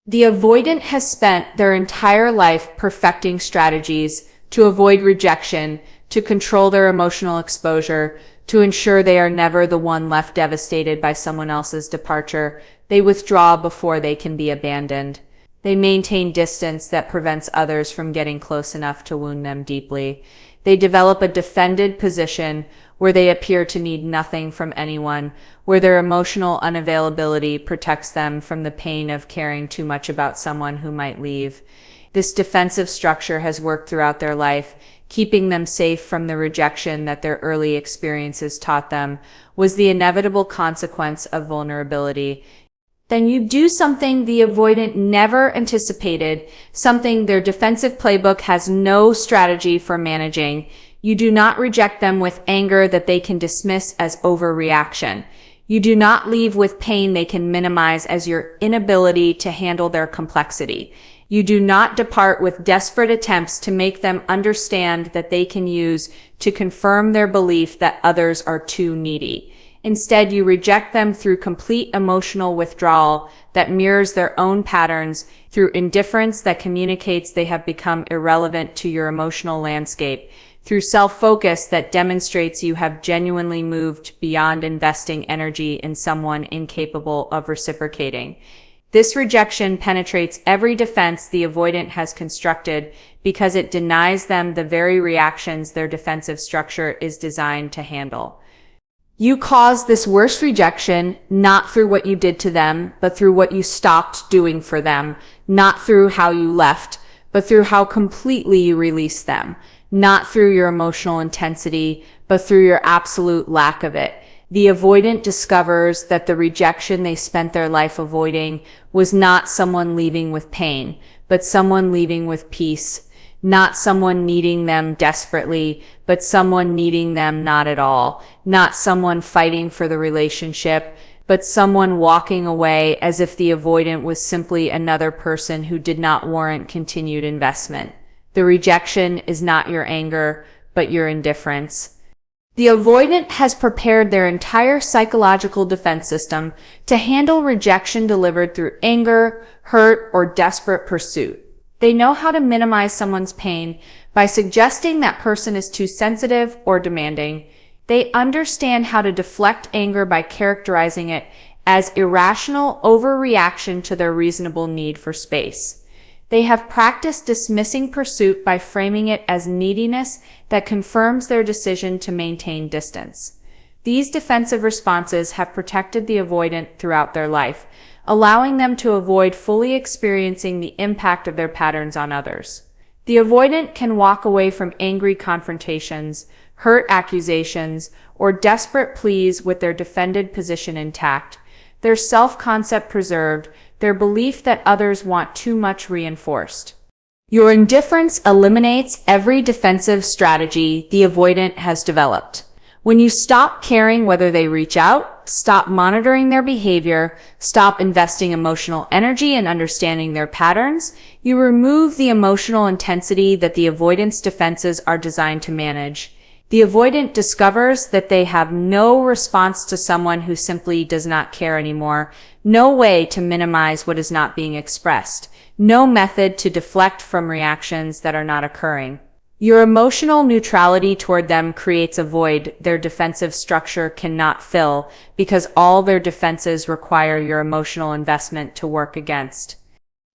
The avoidant has spent their entire life perfecting strategies to avoid rejection, to control their emotional exposure, to ensure they are never the one left devastated by someone else's departure. They withdraw before they can be abandoned. They maintain distance that prevents others from getting close enough to wound them deeply. They develop a defended position where they appear to need nothing from anyone, where their emotional unavailability protects them from the pain of caring too much about someone who might leave. This defensive structure has worked throughout their life, keeping them safe from the rejection that their early experiences taught them was the inevitable consequence of vulnerability. Then you do something the avoidant never anticipated, something their defensive playbook has no strategy for managing. You do not reject them with anger that they can dismiss as overreaction. You do not leave with pain they can minimize as your inability to handle their complexity. You do not depart with desperate attempts to make them understand that they can use to confirm their belief that others are too needy. Instead, you reject them through complete emotional withdrawal that mirrors their own patterns, through indifference that communicates they have become irrelevant to your emotional landscape, through self-focus that demonstrates you have genuinely moved beyond investing energy in someone incapable of reciprocating. This rejection penetrates every defense the avoidant has constructed because it denies them the very reactions their defensive structure is designed to handle. You cause this worst rejection not through what you did to them, but through what you stopped doing for them, not through how you left, but through how completely you released them, not through your emotional intensity, but through your absolute lack of it. The avoidant discovers that the rejection they spent their life avoiding was not someone leaving with pain, but someone leaving with peace. Not someone needing them desperately, but someone needing them not at all. Not someone fighting for the relationship, but someone walking away as if the avoidant was simply another person who did not warrant continued investment. The rejection is not your anger, but your indifference. The avoidant has prepared their entire psychological defense system to handle rejection delivered through anger, hurt, or desperate pursuit. They know how to minimize someone's pain by suggesting that person is too sensitive or demanding. They understand how to deflect anger by characterizing it as irrational overreaction to their reasonable need for space. They have practiced dismissing pursuit by framing it as neediness that confirms their decision to maintain distance. These defensive responses have protected the avoidant throughout their life, allowing them to avoid fully experiencing the impact of their patterns on others. The avoidant can walk away from angry confrontations, hurt accusations, or desperate pleas with their defended position intact, their self-concept preserved, their belief that others want too much reinforced. Your indifference eliminates every defensive strategy the avoidant has developed. When you stop caring whether they reach out, stop monitoring their behavior, stop investing emotional energy in understanding their patterns, you remove the emotional intensity that the avoidance defenses are designed to manage. The avoidant discovers that they have no response to someone who simply does not care anymore, no way to minimize what is not being expressed, no method to deflect from reactions that are not occurring. Your emotional neutrality toward them creates a void their defensive structure cannot fill because all their defenses require your emotional investment to work against.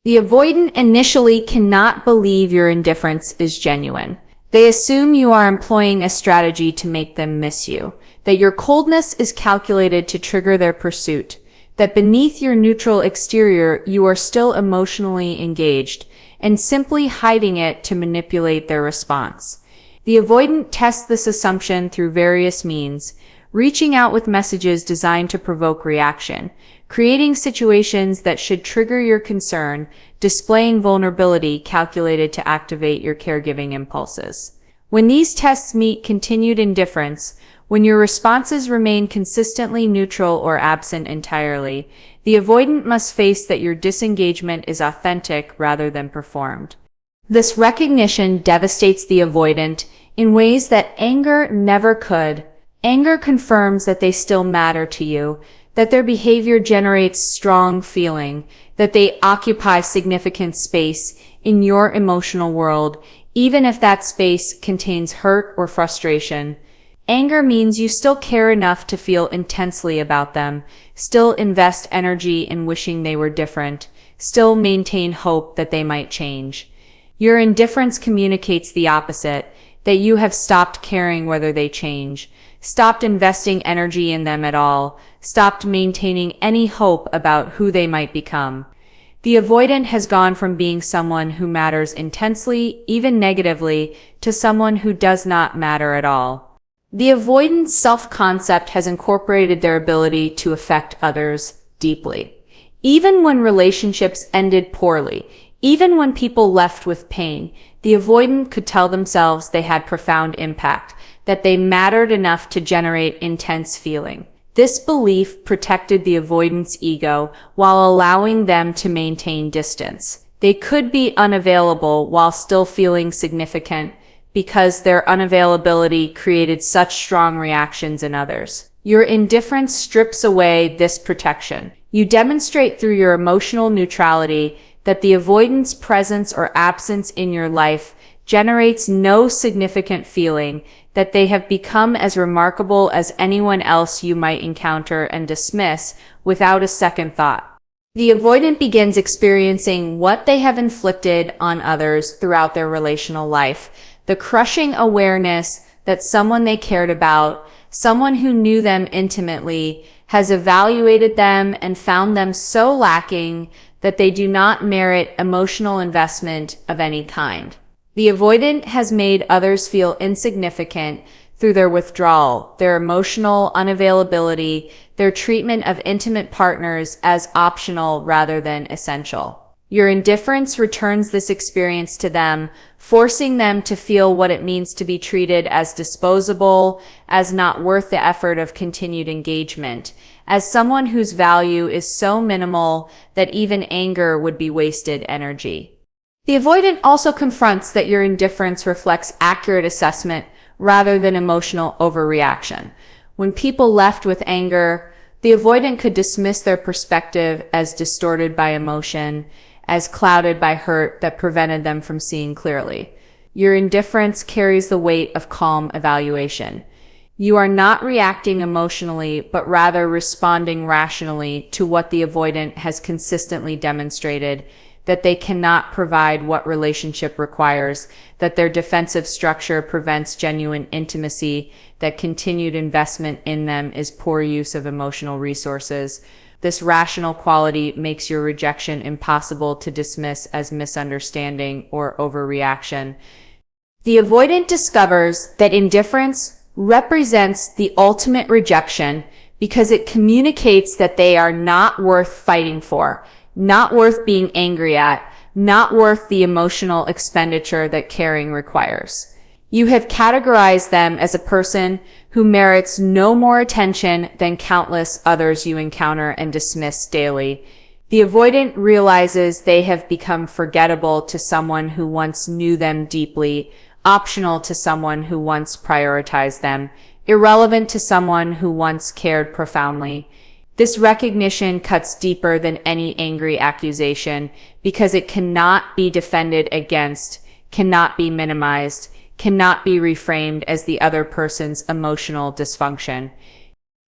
The avoidant initially cannot believe your indifference is genuine. They assume you are employing a strategy to make them miss you, that your coldness is calculated to trigger their pursuit, that beneath your neutral exterior you are still emotionally engaged, and simply hiding it to manipulate their response. The avoidant tests this assumption through various means, reaching out with messages designed to provoke reaction, creating situations that should trigger your concern, displaying vulnerability calculated to activate your caregiving impulses. When these tests meet continued indifference, when your responses remain consistently neutral or absent entirely, the avoidant must face that your disengagement is authentic rather than performed. This recognition devastates the avoidant in ways that anger never could. Anger confirms that they still matter to you, that their behavior generates strong feeling, that they occupy significant space in your emotional world, even if that space contains hurt or frustration. Anger means you still care enough to feel intensely about them, still invest energy in wishing they were different, still maintain hope that they might change. Your indifference communicates the opposite, that you have stopped caring whether they change, stopped investing energy in them at all, stopped maintaining any hope about who they might become. The avoidant has gone from being someone who matters intensely, even negatively, to someone who does not matter at all. The avoidant self-concept has incorporated their ability to affect others deeply. Even when relationships ended poorly, even when people left with pain, the avoidant could tell themselves they had profound impact, that they mattered enough to generate intense feeling. This belief protected the avoidant's ego while allowing them to maintain distance. They could be unavailable while still feeling significant because their unavailability created such strong reactions in others. Your indifference strips away this protection. You demonstrate through your emotional neutrality that the avoidant's presence or absence in your life generates no significant feeling, that they have become as remarkable as anyone else you might encounter and dismiss without a second thought. The avoidant begins experiencing what they have inflicted on others throughout their relational life, the crushing awareness that someone they cared about, someone who knew them intimately, has evaluated them and found them so lacking that they do not merit emotional investment of any kind. The avoidant has made others feel insignificant through their withdrawal, their emotional unavailability, their treatment of intimate partners as optional rather than essential. Your indifference returns this experience to them, forcing them to feel what it means to be treated as disposable, as not worth the effort of continued engagement, as someone whose value is so minimal that even anger would be wasted energy. The avoidant also confronts that your indifference reflects accurate assessment rather than emotional overreaction. When people left with anger, the avoidant could dismiss their perspective as distorted by emotion, as clouded by hurt that prevented them from seeing clearly. Your indifference carries the weight of calm evaluation. You are not reacting emotionally, but rather responding rationally to what the avoidant has consistently demonstrated, that they cannot provide what relationship requires, that their defensive structure prevents genuine intimacy, that continued investment in them is poor use of emotional resources. This rational quality makes your rejection impossible to dismiss as misunderstanding or overreaction. The avoidant discovers that indifference represents the ultimate rejection because it communicates that they are not worth fighting for, not worth being angry at, not worth the emotional expenditure that caring requires. You have categorized them as a person who merits no more attention than countless others you encounter and dismiss daily. The avoidant realizes they have become forgettable to someone who once knew them deeply, optional to someone who once prioritized them, irrelevant to someone who once cared profoundly. This recognition cuts deeper than any angry accusation because it cannot be defended against, cannot be minimized, cannot be reframed as the other person's emotional dysfunction.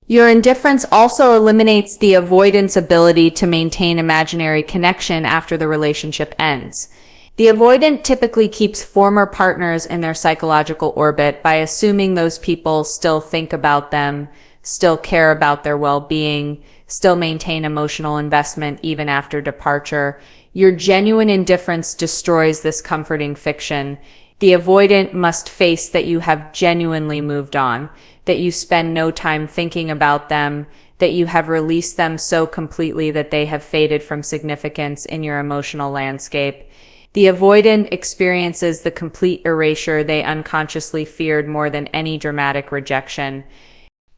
Your indifference also eliminates the avoidant's ability to maintain imaginary connection after the relationship ends. The avoidant typically keeps former partners in their psychological orbit by assuming those people still think about them, still care about their well-being, still maintain emotional investment even after departure. Your genuine indifference destroys this comforting fiction. The avoidant must face that you have genuinely moved on, that you spend no time thinking about them, that you have released them so completely that they have faded from significance in your emotional landscape. The avoidant experiences the complete erasure they unconsciously feared more than any dramatic rejection.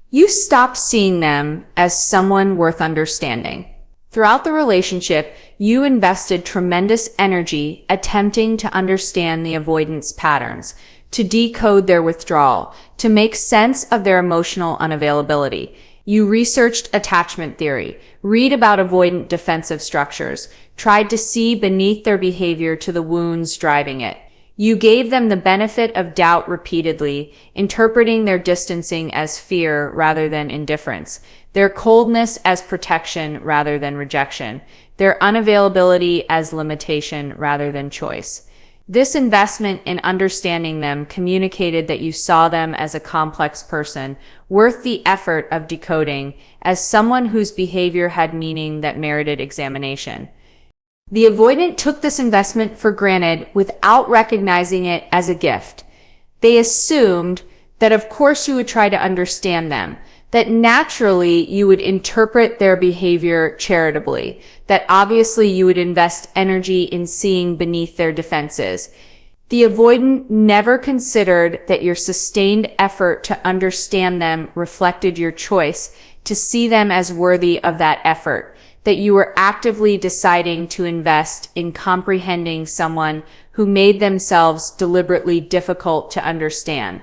You stop seeing them as someone worth understanding. Throughout the relationship, you invested tremendous energy attempting to understand the avoidance patterns, to decode their withdrawal, to make sense of their emotional unavailability. You researched attachment theory, read about avoidant defensive structures, tried to see beneath their behavior to the wounds driving it. You gave them the benefit of doubt repeatedly, interpreting their distancing as fear rather than indifference, their coldness as protection rather than rejection, their unavailability as limitation rather than choice. This investment in understanding them communicated that you saw them as a complex person, worth the effort of decoding, as someone whose behavior had meaning that merited examination. The avoidant took this investment for granted without recognizing it as a gift. They assumed that of course you would try to understand them, that naturally you would interpret their behavior charitably, that obviously you would invest energy in seeing beneath their defenses. The avoidant never considered that your sustained effort to understand them reflected your choice to see them as worthy of that effort, that you were actively deciding to invest in comprehending someone who made themselves deliberately difficult to understand.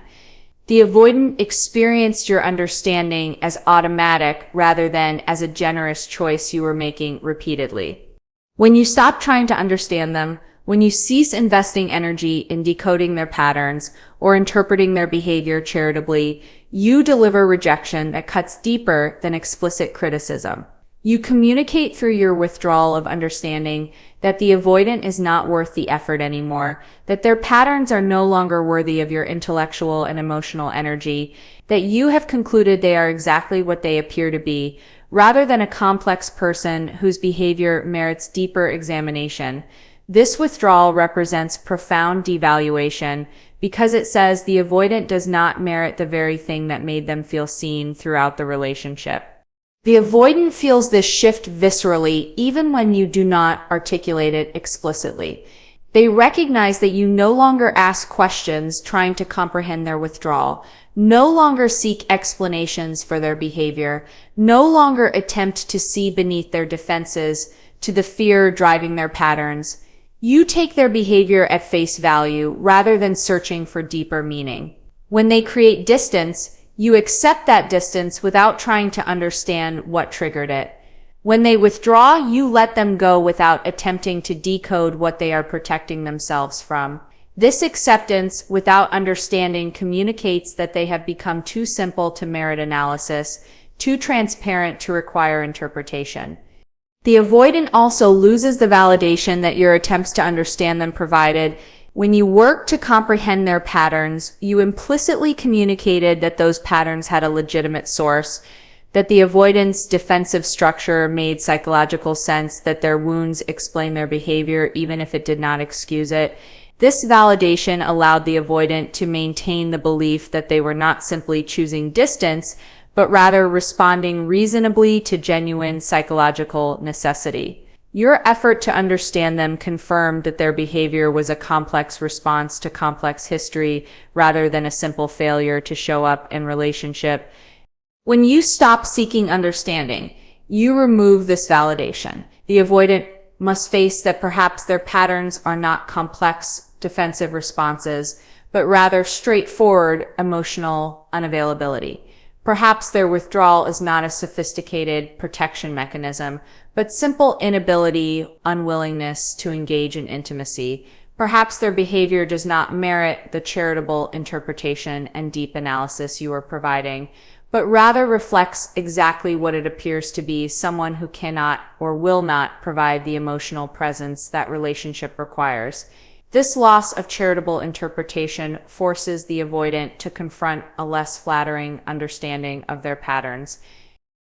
The avoidant experienced your understanding as automatic rather than as a generous choice you were making repeatedly. When you stop trying to understand them, when you cease investing energy in decoding their patterns or interpreting their behavior charitably, you deliver rejection that cuts deeper than explicit criticism. You communicate through your withdrawal of understanding that the avoidant is not worth the effort anymore, that their patterns are no longer worthy of your intellectual and emotional energy, that you have concluded they are exactly what they appear to be, rather than a complex person whose behavior merits deeper examination. This withdrawal represents profound devaluation because it says the avoidant does not merit the very thing that made them feel seen throughout the relationship. The avoidant feels this shift viscerally even when you do not articulate it explicitly. They recognize that you no longer ask questions trying to comprehend their withdrawal, no longer seek explanations for their behavior, no longer attempt to see beneath their defenses to the fear driving their patterns. You take their behavior at face value rather than searching for deeper meaning. When they create distance, you accept that distance without trying to understand what triggered it. When they withdraw, you let them go without attempting to decode what they are protecting themselves from. This acceptance without understanding communicates that they have become too simple to merit analysis, too transparent to require interpretation. The avoidant also loses the validation that your attempts to understand them provided. When you work to comprehend their patterns, you implicitly communicated that those patterns had a legitimate source, that the avoidant's defensive structure made psychological sense, that their wounds explain their behavior even if it did not excuse it. This validation allowed the avoidant to maintain the belief that they were not simply choosing distance, but rather responding reasonably to genuine psychological necessity. Your effort to understand them confirmed that their behavior was a complex response to complex history rather than a simple failure to show up in relationship. When you stop seeking understanding, you remove this validation. The avoidant must face that perhaps their patterns are not complex defensive responses, but rather straightforward emotional unavailability. Perhaps their withdrawal is not a sophisticated protection mechanism, but simple inability, unwillingness to engage in intimacy. Perhaps their behavior does not merit the charitable interpretation and deep analysis you are providing, but rather reflects exactly what it appears to be: someone who cannot or will not provide the emotional presence that relationship requires. This loss of charitable interpretation forces the avoidant to confront a less flattering understanding of their patterns.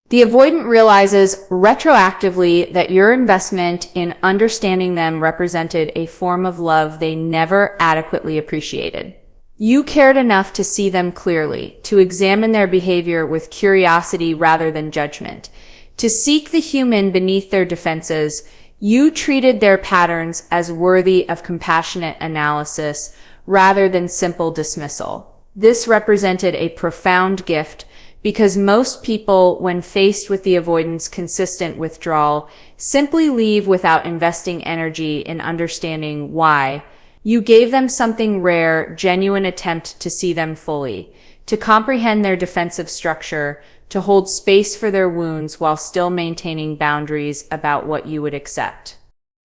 The avoidant realizes retroactively that your investment in understanding them represented a form of love they never adequately appreciated. You cared enough to see them clearly, to examine their behavior with curiosity rather than judgment, to seek the human beneath their defenses. You treated their patterns as worthy of compassionate analysis rather than simple dismissal. This represented a profound gift because most people, when faced with the avoidant's consistent withdrawal, simply leave without investing energy in understanding why. You gave them something rare, genuine attempt to see them fully, to comprehend their defensive structure, to hold space for their wounds while still maintaining boundaries about what you would accept.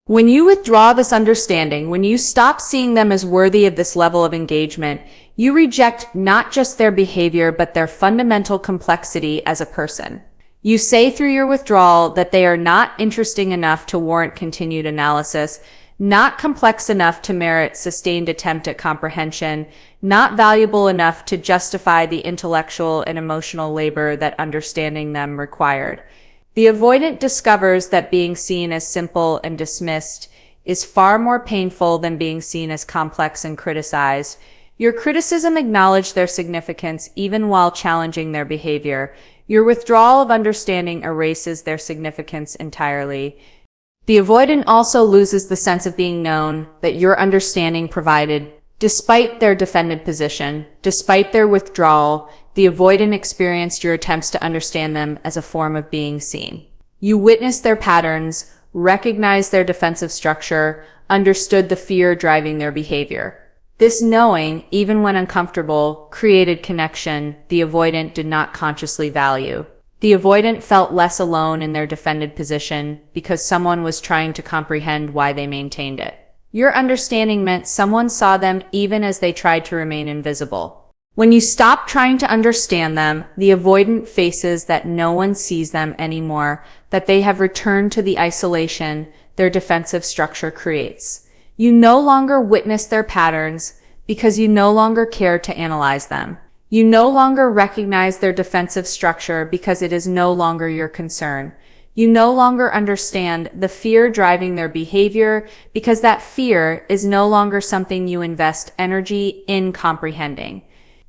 When you withdraw this understanding, when you stop seeing them as worthy of this level of engagement, you reject not just their behavior, but their fundamental complexity as a person. You say through your withdrawal that they are not interesting enough to warrant continued analysis, not complex enough to merit sustained attempt at comprehension, not valuable enough to justify the intellectual and emotional labor that understanding them required. The avoidant discovers that being seen as simple and dismissed is far more painful than being seen as complex and criticized. Your criticism acknowledged their significance even while challenging their behavior. Your withdrawal of understanding erases their significance entirely. The avoidant also loses the sense of being known that your understanding provided. Despite their defended position, despite their withdrawal, the avoidant experienced your attempts to understand them as a form of being seen. You witnessed their patterns, recognized their defensive structure, understood the fear driving their behavior. This knowing, even when uncomfortable, created connection the avoidant did not consciously value. The avoidant felt less alone in their defended position because someone was trying to comprehend why they maintained it. Your understanding meant someone saw them even as they tried to remain invisible. When you stop trying to understand them, the avoidant faces that no one sees them anymore, that they have returned to the isolation their defensive structure creates. You no longer witness their patterns because you no longer care to analyze them. You no longer recognize their defensive structure because it is no longer your concern. You no longer understand the fear driving their behavior because that fear is no longer something you invest energy in comprehending.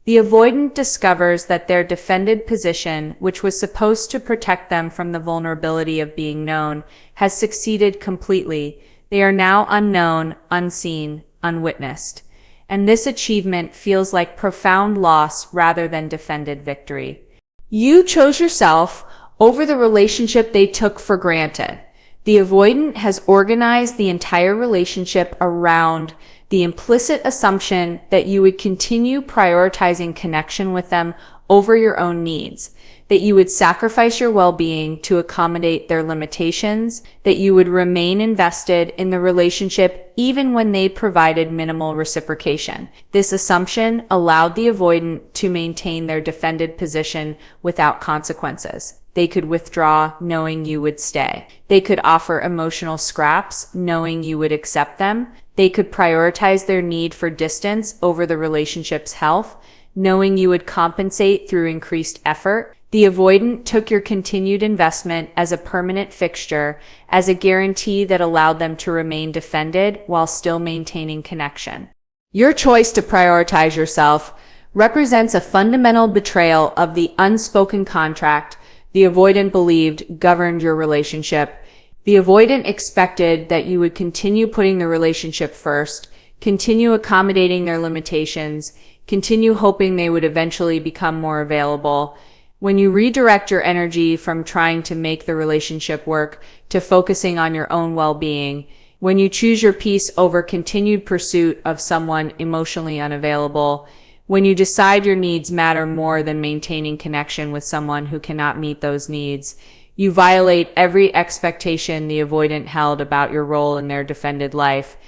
The avoidant discovers that their defended position, which was supposed to protect them from the vulnerability of being known, has succeeded completely. They are now unknown, unseen, unwitnessed. And this achievement feels like profound loss rather than defended victory. You chose yourself over the relationship they took for granted. The avoidant has organized the entire relationship around the implicit assumption that you would continue prioritizing connection with them over your own needs, that you would sacrifice your well-being to accommodate their limitations, that you would remain invested in the relationship even when they provided minimal reciprocation. This assumption allowed the avoidant to maintain their defended position without consequences. They could withdraw knowing you would stay. They could offer emotional scraps knowing you would accept them. They could prioritize their need for distance over the relationship's health, knowing you would compensate through increased effort. The avoidant took your continued investment as a permanent fixture, as a guarantee that allowed them to remain defended while still maintaining connection. Your choice to prioritize yourself represents a fundamental betrayal of the unspoken contract the avoidant believed governed your relationship. The avoidant expected that you would continue putting the relationship first, continue accommodating their limitations, continue hoping they would eventually become more available. When you redirect your energy from trying to make the relationship work to focusing on your own well-being, when you choose your peace over continued pursuit of someone emotionally unavailable, when you decide your needs matter more than maintaining connection with someone who cannot meet those needs, you violate every expectation the avoidant held about your role in their defended life.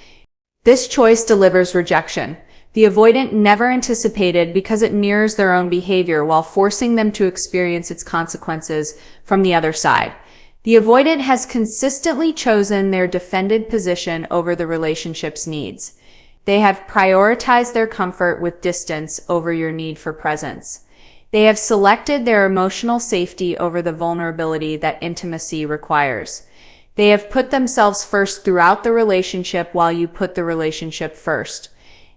This choice delivers rejection. The avoidant never anticipated because it mirrors their own behavior while forcing them to experience its consequences from the other side. The avoidant has consistently chosen their defended position over the relationship's needs. They have prioritized their comfort with distance over your need for presence. They have selected their emotional safety over the vulnerability that intimacy requires. They have put themselves first throughout the relationship while you put the relationship first.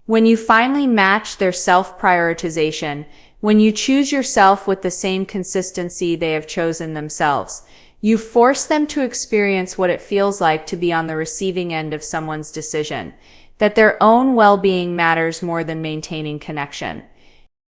When you finally match their self-prioritization, when you choose yourself with the same consistency they have chosen themselves, you force them to experience what it feels like to be on the receiving end of someone's decision, that their own well-being matters more than maintaining connection.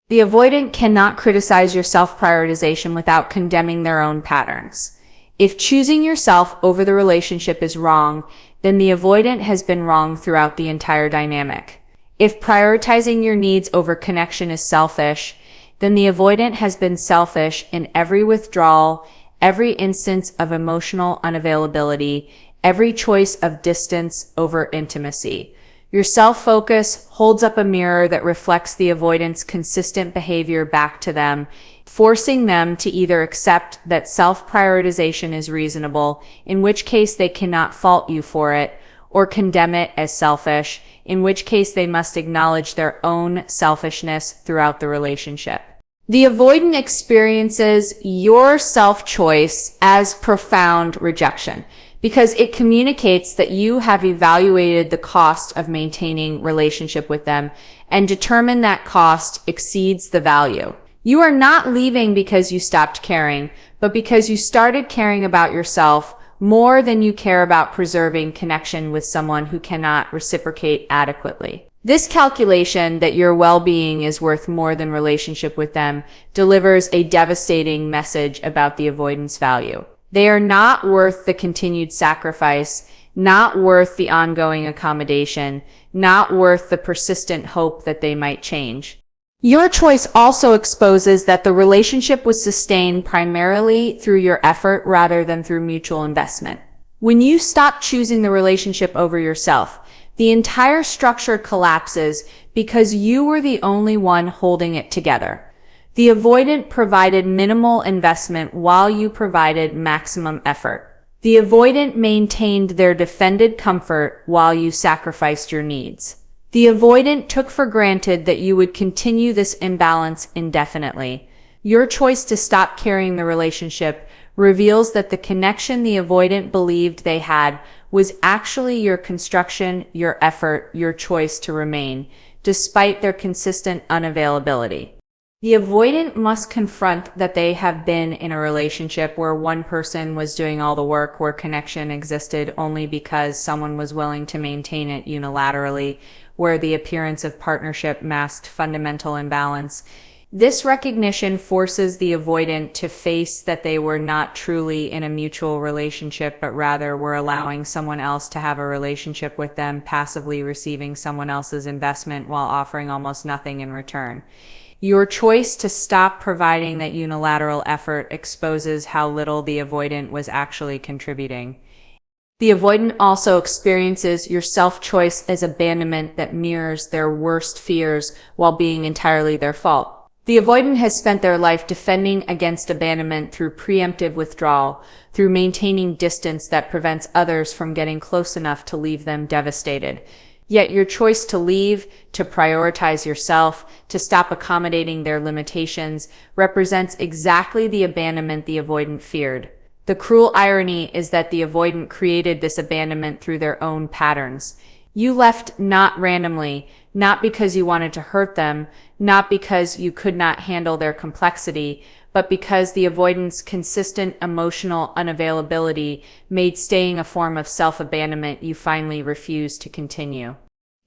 The avoidant cannot criticize your self-prioritization without condemning their own patterns. If choosing yourself over the relationship is wrong, then the avoidant has been wrong throughout the entire dynamic. If prioritizing your needs over connection is selfish, then the avoidant has been selfish in every withdrawal, every instance of emotional unavailability, every choice of distance over intimacy. Your self-focus holds up a mirror that reflects the avoidant's consistent behavior back to them, forcing them to either accept that self-prioritization is reasonable, in which case they cannot fault you for it, or condemn it as selfish, in which case they must acknowledge their own selfishness throughout the relationship. The avoidant experiences your self-choice as profound rejection because it communicates that you have evaluated the cost of maintaining relationship with them and determined that cost exceeds the value. You are not leaving because you stopped caring, but because you started caring about yourself more than you care about preserving connection with someone who cannot reciprocate adequately. This calculation that your well-being is worth more than relationship with them delivers a devastating message about the avoidance value. They are not worth the continued sacrifice, not worth the ongoing accommodation, not worth the persistent hope that they might change. Your choice also exposes that the relationship was sustained primarily through your effort rather than through mutual investment. When you stop choosing the relationship over yourself, the entire structure collapses because you were the only one holding it together. The avoidant provided minimal investment while you provided maximum effort. The avoidant maintained their defended comfort while you sacrificed your needs. The avoidant took for granted that you would continue this imbalance indefinitely. Your choice to stop carrying the relationship reveals that the connection the avoidant believed they had was actually your construction, your effort, your choice to remain, despite their consistent unavailability. The avoidant must confront that they have been in a relationship where one person was doing all the work, where connection existed only because someone was willing to maintain it unilaterally, where the appearance of partnership masked fundamental imbalance. This recognition forces the avoidant to face that they were not truly in a mutual relationship, but rather were allowing someone else to have a relationship with them, passively receiving someone else's investment while offering almost nothing in return. Your choice to stop providing that unilateral effort exposes how little the avoidant was actually contributing. The avoidant also experiences your self-choice as abandonment that mirrors their worst fears while being entirely their fault. The avoidant has spent their life defending against abandonment through preemptive withdrawal, through maintaining distance that prevents others from getting close enough to leave them devastated. Yet your choice to leave, to prioritize yourself, to stop accommodating their limitations, represents exactly the abandonment the avoidant feared. The cruel irony is that the avoidant created this abandonment through their own patterns. You left not randomly, not because you wanted to hurt them, not because you could not handle their complexity, but because the avoidant's consistent emotional unavailability made staying a form of self-abandonment you finally refused to continue.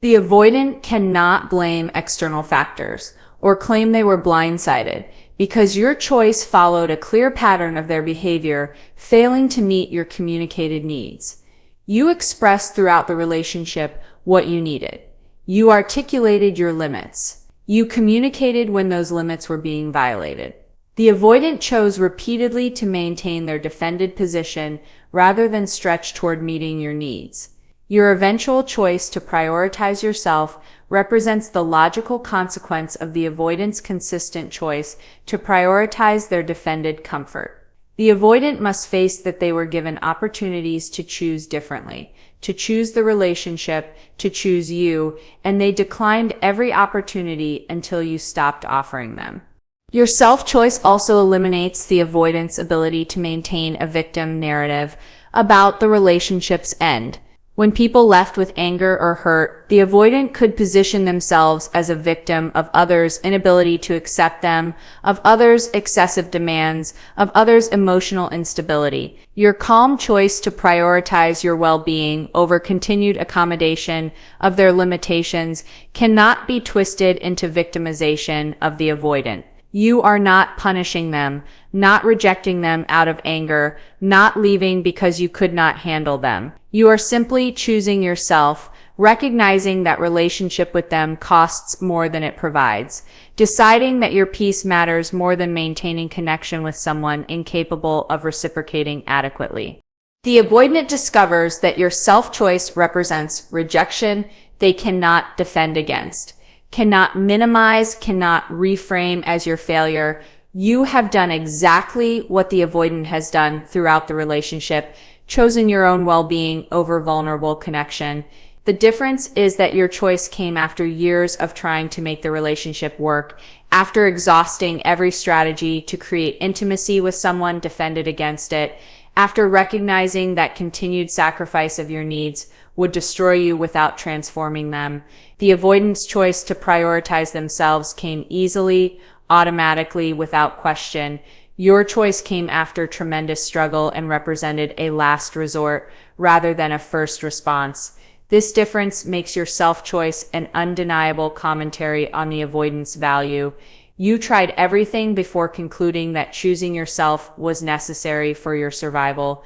The avoidant cannot blame external factors or claim they were blindsided because your choice followed a clear pattern of their behavior, failing to meet your communicated needs. You expressed throughout the relationship what you needed. You articulated your limits. You communicated when those limits were being violated. The avoidant chose repeatedly to maintain their defended position rather than stretch toward meeting your needs. Your eventual choice to prioritize yourself represents the logical consequence of the avoidant's consistent choice to prioritize their defended comfort. The avoidant must face that they were given opportunities to choose differently, to choose the relationship, to choose you, and they declined every opportunity until you stopped offering them. Your self-choice also eliminates the avoidant's ability to maintain a victim narrative about the relationship's end. When people left with anger or hurt, the avoidant could position themselves as a victim of others' inability to accept them, of others' excessive demands, of others' emotional instability. Your calm choice to prioritize your well-being over continued accommodation of their limitations cannot be twisted into victimization of the avoidant. You are not punishing them, not rejecting them out of anger, not leaving because you could not handle them. You are simply choosing yourself, recognizing that relationship with them costs more than it provides, deciding that your peace matters more than maintaining connection with someone incapable of reciprocating adequately. The avoidant discovers that your self-choice represents rejection they cannot defend against, cannot minimize, cannot reframe as your failure. You have done exactly what the avoidant has done throughout the relationship, chosen your own well-being over vulnerable connection. The difference is that your choice came after years of trying to make the relationship work, after exhausting every strategy to create intimacy with someone defended against it, after recognizing that continued sacrifice of your needs would destroy you without transforming them. The avoidant's choice to prioritize themselves came easily, automatically, without question. Your choice came after tremendous struggle and represented a last resort rather than a first response. This difference makes your self-choice an undeniable commentary on the avoidance value. You tried everything before concluding that choosing yourself was necessary for your survival.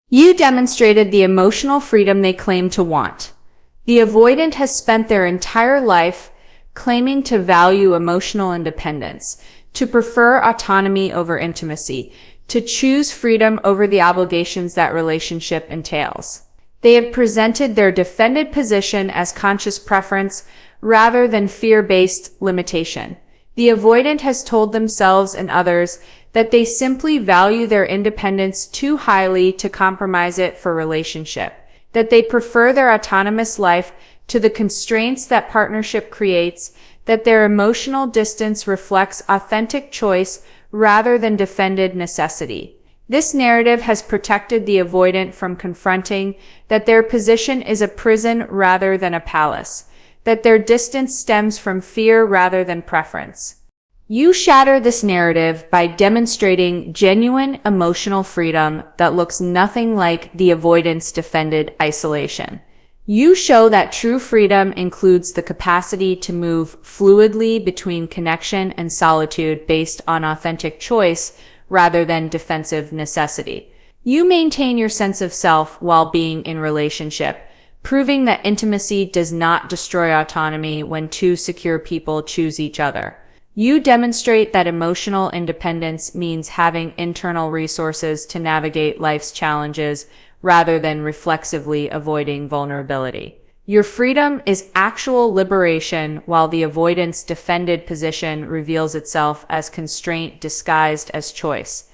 You demonstrated the emotional freedom they claim to want. The avoidant has spent their entire life claiming to value emotional independence, to prefer autonomy over intimacy, to choose freedom over the obligations that relationship entails. They have presented their defended position as conscious preference rather than fear-based limitation. The avoidant has told themselves and others that they simply value their independence too highly to compromise it for relationship, that they prefer their autonomous life to the constraints that partnership creates, that their emotional distance reflects authentic choice rather than defended necessity. This narrative has protected the avoidant from confronting that their position is a prison rather than a palace, that their distance stems from fear rather than preference. You shatter this narrative by demonstrating genuine emotional freedom that looks nothing like the avoidant's defended isolation. You show that true freedom includes the capacity to move fluidly between connection and solitude based on authentic choice rather than defensive necessity. You maintain your sense of self while being in relationship, proving that intimacy does not destroy autonomy when two secure people choose each other. You demonstrate that emotional independence means having internal resources to navigate life's challenges rather than reflexively avoiding vulnerability. Your freedom is actual liberation, while the avoidant's defended position reveals itself as constraint disguised as choice.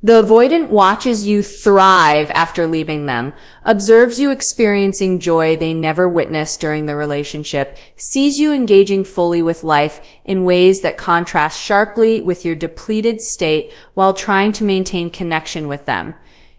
The avoidant watches you thrive after leaving them, observes you experiencing joy they never witnessed during the relationship, sees you engaging fully with life in ways that contrast sharply with your depleted state while trying to maintain connection with them.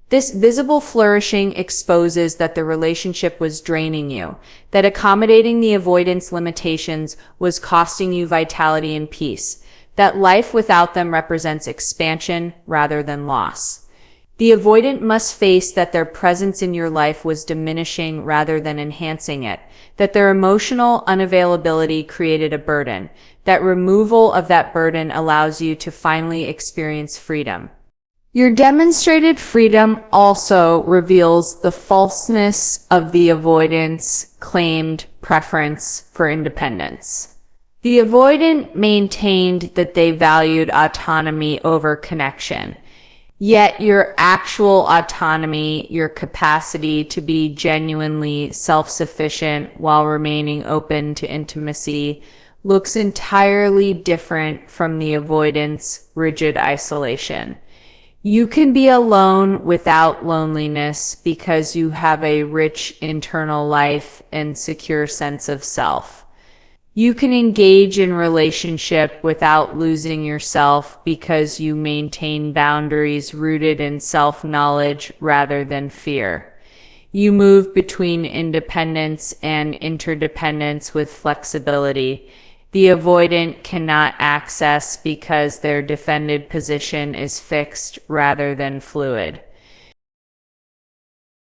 This visible flourishing exposes that the relationship was draining you, that accommodating the avoidance limitations was costing you vitality and peace, that life without them represents expansion rather than loss. The avoidant must face that their presence in your life was diminishing rather than enhancing it, that their emotional unavailability created a burden, that removal of that burden allows you to finally experience freedom. Your demonstrated freedom also reveals the falseness of the avoidant's claimed preference for independence. The avoidant maintained that they valued autonomy over connection, yet your actual autonomy, your capacity to be genuinely self-sufficient while remaining open to intimacy, looks entirely different from the avoidant's rigid isolation. You can be alone without loneliness because you have a rich internal life and secure sense of self. You can engage in relationship without losing yourself because you maintain boundaries rooted in self-knowledge rather than fear. You move between independence and interdependence with flexibility. The avoidant cannot access because their defended position is fixed rather than fluid.